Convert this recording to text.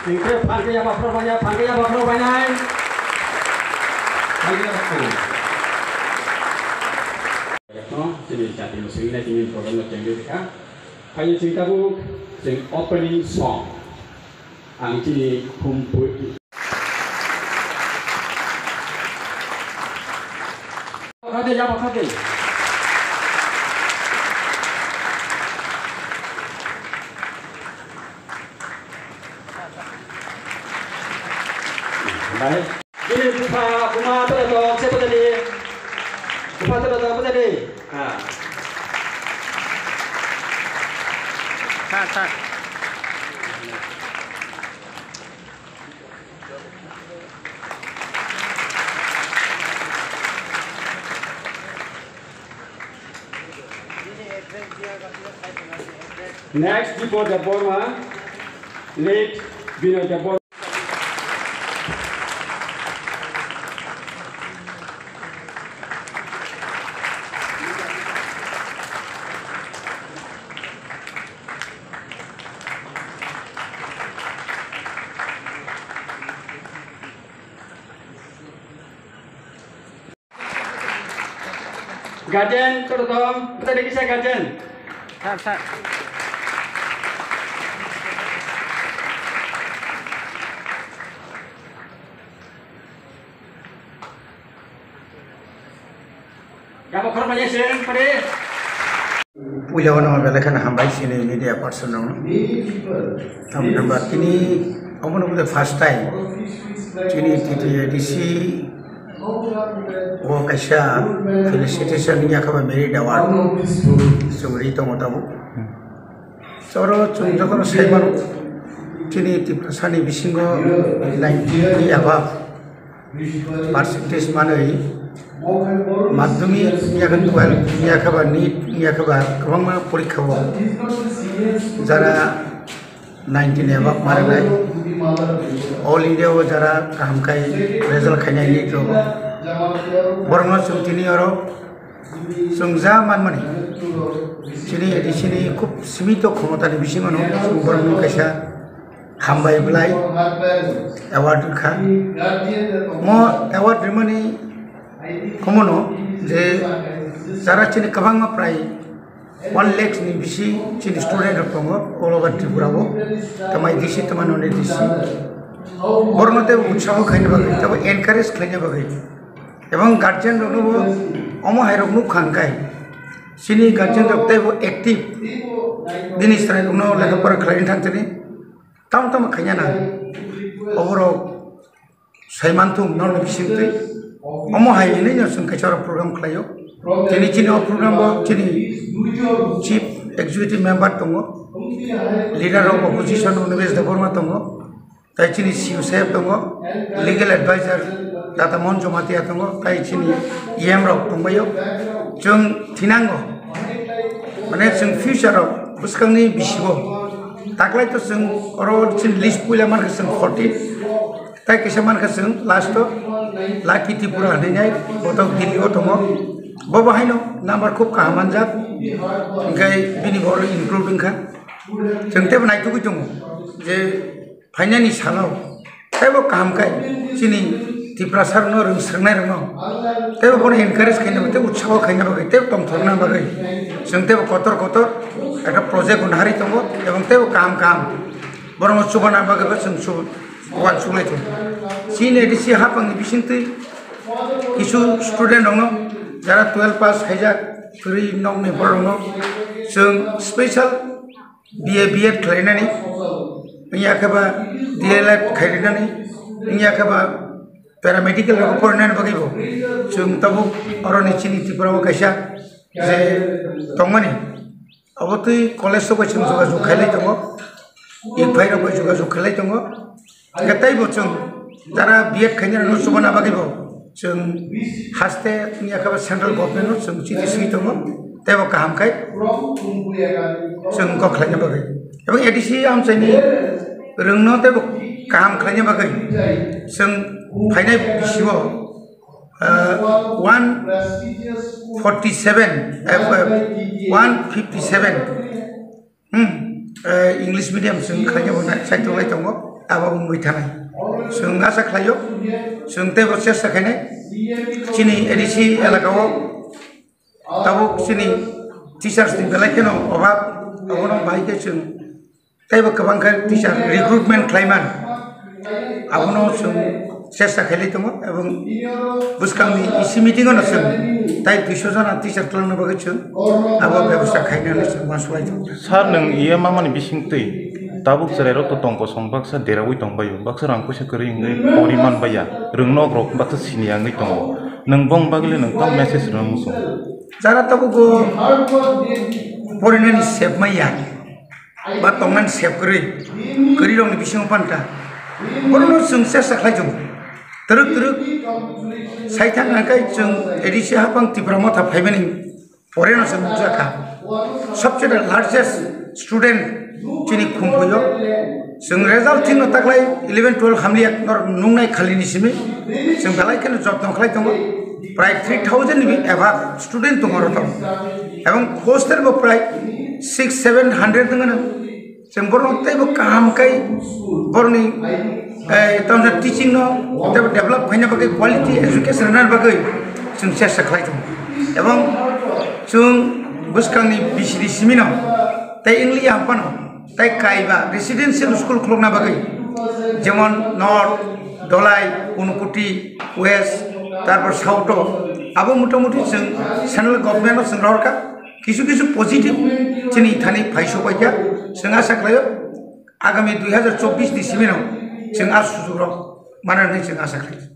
Singkir pangkaya bakro banyak, pangkaya bakro banyak. Pangkaya bakro. No, jadi jadi musim ini ingin program berjangkau dekat. Kayu cerita bu, jadi opening song. Angci kumpul. Bakal ya bakal. Baik. Ini Kuma terdapat siapa tadi? Kuma terdapat apa tadi? Tak. Next, before the Burma, late Bino the Burma. Garden, terutama kita ada kisah garden. Sat. Gak mau korban yasir, pade. Pulau nama belakan hambai sini media person nama. Nampak kini, kamu nampak first time. Kini TTADC. वो कैसा felicitation या कब मेरी दवार सुगरी तो मतलब चोरो चुंजकरो सेमारो चिनी तिप्रसानी बिसिंगो 90 अभाव परसेंटेज माने माध्यमिक या कब 12 या कब नीट या कब कम परीक्षा हो जरा 19 अभाव मारे नहीं ऑल इंडिया वो जरा काम का रिजल्ट खाने नहीं तो बरंगा चुंटिनी और चुंजा मानमनी चिनी एडिशनी खूब सीमित क्षमता नि बिसिङाव बरंगा कैसा हामबाय ब्लाय अवार्ड खा म अवार्ड रिमनी कमनो जे जरा चिनी कबांगा प्राय 1 लाख नि बिसि चिनी स्टुडेन्ट दङ ऑल ओवर त्रिपुराबो तमाय दिसि तमानो ने दिसि बरंगा ते उत्साह खाइने बागै तब एनकारेज खाइने बागै एवं गार्जियन लोगों अमो हायरोग नु खांकाय सिनी गार्जियन लोग वो एक्टिव दिन इस तरह उन्होंने लगा पर खलाइन थांतनी ताम खाया ना ओवरो साइमानतु नॉन बिसिंगते अमो हाय नहीं जो संकेचार प्रोग्राम खलायो चिनी प्रोग्राम बो चिनी चीफ एग्जीक्यूटिव मेंबर तंगो leader of opposition Unwesh Debbarma तंगो ताइचिनी सीओ साहेब तंगो legal adviser Data monjo mati atungo kai chini yem rok tungbayo jung tinango mane jung future rok buskangni bisibo taklai to jung oro chin list puila man ka jung 40 tai kisa man ka jung last to laki tripura ne nai boto dili otomo bobo haino number khub ka manjak ngai bini bor including kha jung te banai tu jung je finally salao tai bo kam kai chini तिप्रसार न रंग संगनाय रंग तेबो बने encourage खाइने बते उत्साह खाइने बगे तेब तम थरना बगे जों तेबो कतर एटा प्रोजेक्ट उनहारि तंगो एवं तेबो काम बरं सुबना बगे जों सु वान सुनाय तो सिन एडिसि हापांनि बिसिंति किछु स्टुडेन्ट दङ जारा 12 पास खाइजा फ्री नंनि बरंनो जों स्पेशल बीएड खालायनानै याखबा डीएलएड खायनानै याखबा पैरामेडिकल फरायनानै बगैबो जों तबो अरनि चिनि त्रिपुरा कैसा जे तंगमानि अबतै कलेज सो जों जगाजग खालाय दङ इफाइ रबो जगाजग खालाय दङ गतायबो जों जारा बीएड खायनानै न सुबना बगैबो जों हास्ते नियाखबा सेंट्रल गभर्नमेन्ट जों चिनि सि दङ तेबो कामखाय जों को खालायनो बगै एबं एडिसि आमसायनि रोंनो तेबो काम खालायनो बगै जों फाइनाल बिसिबो 157 इंग्लिश मीडियम जों खालायनो साइटलाय दङ आबाबो मैथानाय जों आसा खालायो जों तेबो सेस्ता खायनाय चिनि एडिसि एलाकाव दाबो चिनि टीचार्स नि बेलायखौ अभाब अबनो बायके जों तेबो गोबांखाय टीचार रिक्रुटमेंट खालायमान अबनो जों सेस्ता खायलाय दङ एबं बुसखांनि इसी मिटिंआव जों ताइ 200 जना टीचार खालामनो बागै जों आबो बेबस्था खायनानै जों मासुलाय दङ सार नों इया मामानि बिसिंतै ताबुक जेराव तो टंको संबाक्सा देरावै दंबायो बाक्सा रांखौसो करै इंगै परिमान बाया रोंनो ग्रक बाक्सा सिनियाङै दङ नों बं बागले नों तम मेसेज रंसो जारा ताबुको परिनानि सेफ माया बा तंनान सेफ करै रंनि बिसिङाव पान्ता बरनो जों सेस्ता खालाय दङ तरक तरक साइथान नागाय जों एडिसि हाबां तिब्रामा था फाइबेनि फरेन जों जाखा सबसे लार्जेस्ट स्टूडेंट चिनि खुंफैयो जों रिजल्ट थिन तकलाय 11 12 हामलिया नुंनाय खालिनिसिमै जों बेलायखौनो जत्न खालाय दङ प्राय 3000 नि एबा स्टूडेंट दङ रतम एवं हस्टेलबो प्राय 600-700 दङ जों बरनोतेबो कामकाय बरनि तम टीचिंग नो डेवलप खायना बागै क्वालिटी एजुकेशन ना बागै जों सेस्ता खालाय दङ एवं जों बुसखांनि बिसिडि सिमिनो ताइ इंलि आपानो ताइ काइबा रेसिडेंशियल स्कूल खुलना बागै जेमन नॉर्थ दलाई उनकुटी वेस्ट तारपर साउथ आबो मोटामुटी जों सेंट्रल गवर्नमेंट जों ररका किछु किछु पॉजिटिव चिनि थानि फाइसो बायका जों आसा खालायो आगामी 2024 नि सिमिनो जों आसुजुराव मानोना जों आसा खालायो।